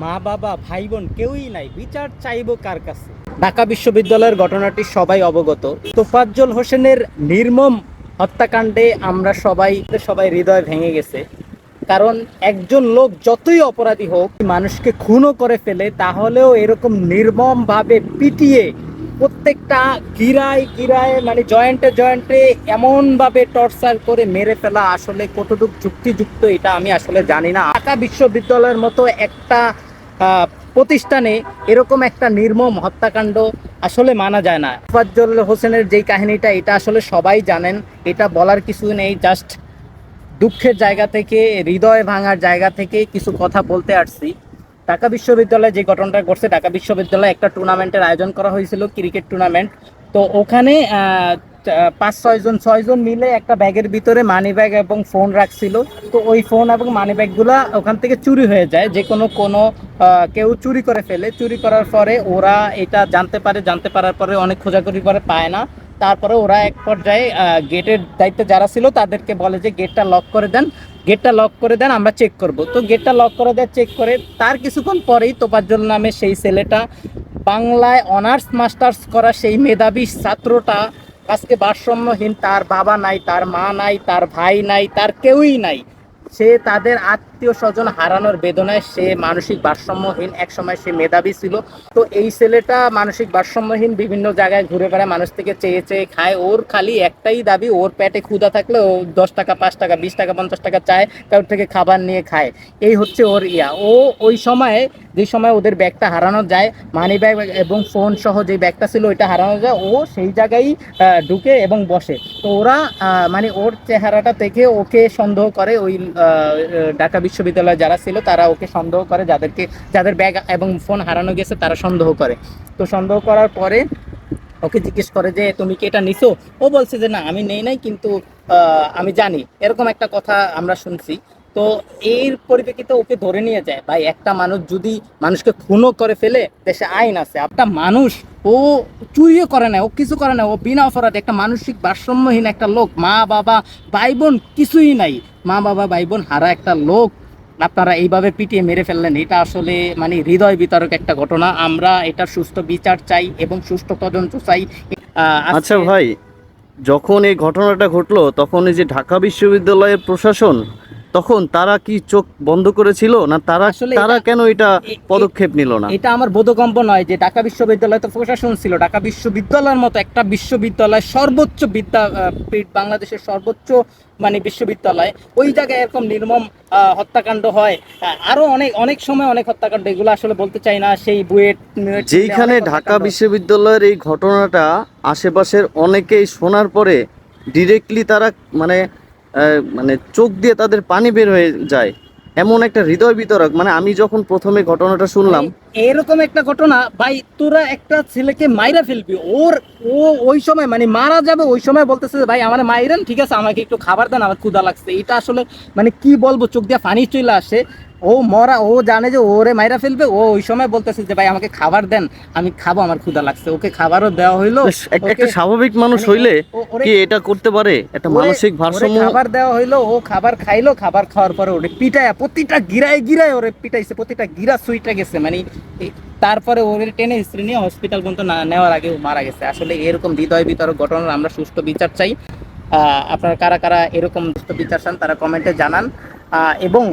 মা বাবা ভাই বোন কেউই নাই, বিচার চাইবো কার কাছে? ঢাকা বিশ্ববিদ্যালয়ের ঘটনাটি সবাই অবগত। তোফাজ্জল হোসেনের নির্মম হত্যাকাণ্ডে আমরা সবাই সবাই হৃদয় ভেঙে গেছে। কারণ একজন লোক যতই অপরাধী হোক, মানুষকে খুনও করে ফেলে, তাহলেও এরকম নির্মমভাবে পিটিয়ে প্রত্যেকটা গিরায় গিরায় মানে জয়েন্টে জয়েন্টে এমনভাবে টর্চার করে মেরে ফেলা আসলে কতটুকু যুক্তিযুক্ত এটা আমি আসলে জানি না। ঢাকা বিশ্ববিদ্যালয়ের মতো একটা প্রতিষ্ঠানে এরকম একটা নির্মম হত্যাকাণ্ড আসলে মানা যায় না। তোফাজ্জল হোসেনের যেই কাহিনীটা, এটা আসলে সবাই জানেন, এটা বলার কিছু নেই। জাস্ট দুঃখের জায়গা থেকে, হৃদয় ভাঙার জায়গা থেকে কিছু কথা বলতে আসছি। ঢাকা বিশ্ববিদ্যালয়ে যে ঘটনাটা ঘটছে, ঢাকা বিশ্ববিদ্যালয়ে একটা টুর্নামেন্টের আয়োজন করা হয়েছিল, ক্রিকেট টুর্নামেন্ট। তো ওখানে 5-6 জন মিলে একটা ব্যাগের ভিতরে মানি ব্যাগ এবং ফোন রাখছিল। তো ওই ফোন এবং মানি ব্যাগগুলো ওখান থেকে চুরি হয়ে যায়, যে কোনো কেউ চুরি করে ফেলে। চুরি করার পরে ওরা এটা জানতে পারার পরে অনেক খোঁজাখুঁজি করে পায় না। তারপরে ওরা এক পর্যায়ে গেটের দায়িত্বে যারা ছিল তাদেরকে বলে যে গেটটা লক করে দেন, আমরা চেক করব। তো গেটটা লক করে দেয়, চেক করে তার কিছুক্ষণ পরেই তোফাজ্জল নামে সেই ছেলেটা, বাংলায় অনার্স মাস্টার্স করা সেই মেধাবী ছাত্রটা আজকে ভারসাম্যহীন। তার বাবা নাই, তার মা নাই, তার ভাই নাই, তার কেউই নাই। সে তাদের আত্মীয় স্বজন হারানোর বেদনায় সে মানসিক ভারসাম্যহীন। এক সময় সে মেধাবী ছিল। তো এই ছেলেটা মানসিক ভারসাম্যহীন, বিভিন্ন জায়গায় ঘুরে বেড়ায়, মানুষ থেকে চেয়ে চেয়ে খায়। ওর খালি একটাই দাবি, ওর পেটে ক্ষুধা থাকলে ও 10 টাকা, 5 টাকা, 20 টাকা, 50 টাকা চায়, কারোর থেকে খাবার নিয়ে খায়। এই হচ্ছে ওর ইয়া। ও ওই সময়ে, যে সময় ওদের ব্যাগটা হারানো যায়, মানি ব্যাগ এবং ফোন সহ যে ব্যাগটা ছিল ওইটা হারানো যায়, ও সেই জায়গায় ঢুকে এবং বসে। তো ওরা মানে ওর চেহারাটা দেখে ওকে সন্দেহ করে। ওই ঢাকা বিশ্ববিদ্যালয়ে যারা ছিল তারা ওকে সন্দেহ করে, যাদের ব্যাগ এবং ফোন হারানো গেছে তারা সন্দেহ করে। তো সন্দেহ করার পরে ওকে জিজ্ঞেস করে যে তুমি কি এটা নিছো? ও বলছে যে না, আমি নেই নাই, কিন্তু আমি জানি, এরকম একটা কথা আমরা শুনছি। তো এর পরিপ্রেক্ষিতে ওকে ধরে নিয়ে যায়। ভাই, একটা মানুষ যদি মানুষকে খুনও করে ফেলে, দেশে আইন আছে। একটা মানুষ, ও চুরিও করে না, ও কিছু করে না, ও বিনা অপরাধে একটা মানসিক ভারসাম্যহীন একটা লোক, মা বাবা ভাই বোন কিছুই নাই, মা বাবা ভাই বোন হারা একটা লোক আপনারা এইভাবে পিটিয়ে মেরে ফেললেন। এটা আসলে মানে হৃদয় বিতরক একটা ঘটনা। আমরা এটা সুষ্ঠু বিচার চাই এবং সুষ্ঠু তদন্ত চাই। আচ্ছা ভাই, যখন এই ঘটনাটা ঘটলো তখন এই যে ঢাকা বিশ্ববিদ্যালয়ের প্রশাসন, তখন তারা কি চোখ বন্ধ করেছিল, না তারা আসলে তারা কেন এটা পদক্ষেপ নিল না? এটা আমার বোধগম্য নয় যে ঢাকা বিশ্ববিদ্যালয় তো প্রশাসন ছিল। ঢাকা বিশ্ববিদ্যালয়ের মতো একটা বিশ্ববিদ্যালয়, সর্বোচ্চ বিদ্যাপীঠ, বাংলাদেশের সর্বোচ্চ মানে বিশ্ববিদ্যালয়, ওই জায়গায় এরকম নির্মম হত্যাকাণ্ড হয়। আরো অনেক অনেক সময় অনেক হত্যাকাণ্ড, এগুলো আসলে বলতে চাই না। সেই বুয়েট যেইখানে ঢাকা বিশ্ববিদ্যালয়ের এই ঘটনাটা আশেপাশের অনেকেই শোনার পরে ডিরেক্টলি তারা মানে মানে চোখ দিয়ে তাদের পানি বের হয়ে যায়, এমন একটা হৃদয় বিতরক। মানে আমি যখন প্রথমে ঘটনাটা শুনলাম, এরকম একটা ঘটনা, ভাই তোরা একটা ছেলেকে মাইরা ফেলবি, ও ওই সময় মানে মারা যাবে ওই সময় বলতেছে যে ভাই আমার মাইরেন, ঠিক আছে আমাকে একটু খাবার দেন, আমার ক্ষুধা লাগছে। এটা আসলে মানে কি বলবো, চোখ দিয়ে পানি চলে আসে। ও জানে যে ওরে মাইরা ফেলবে, ও ওই সময় বলতেছে যে ভাই আমাকে খাবার দেন, আমি খাবো, আমার ক্ষুধা লাগছে। ওকে খাবারও দেওয়া হইলো। একটা স্বাভাবিক মানুষ হইলে কি এটা করতে পারে? একটা মানসিক ভারসাম্য। খাবার দেওয়া হইলো, ও খাবার খাইলো, খাবার খাওয়ার পরে ওরে পিটায়, প্রতিটা গিরায় গিরায় ওরে পিটাইছে, প্রতিটা গিরা সুইটা গেছে। মানে তারপরে ওদের টেনে হিস্ট্রি নিয়ে হসপিটাল পর্যন্ত না নেওয়ার আগে মারা গেছে। আসলে এরকম হৃদয় বিতরক ঘটনার আমরা সুষ্ঠু বিচার চাই। আপনারা কারা কারা এরকম সুষ্ঠু বিচার চান তারা কমেন্টে জানান। এবং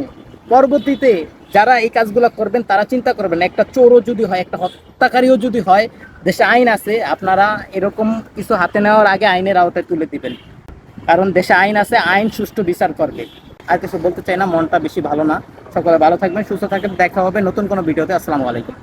পরবর্তীতে যারা এই কাজগুলো করবেন তারা চিন্তা করবেন, একটা চোরও যদি হয়, একটা হত্যাকারীও যদি হয়, দেশে আইন আছে, আপনারা এরকম কিছু হাতে নেওয়ার আগে আইনের আওতায় তুলে দিবেন। কারণ দেশে আইন আছে, আইন সুষ্ঠু বিচার করবে। আর কিছু বলতে চাই না, মনটা বেশি ভালো না। সকলে ভালো থাকবেন, সুস্থ থাকবেন, দেখা হবে নতুন কোনো ভিডিওতে। আসসালামু আলাইকুম।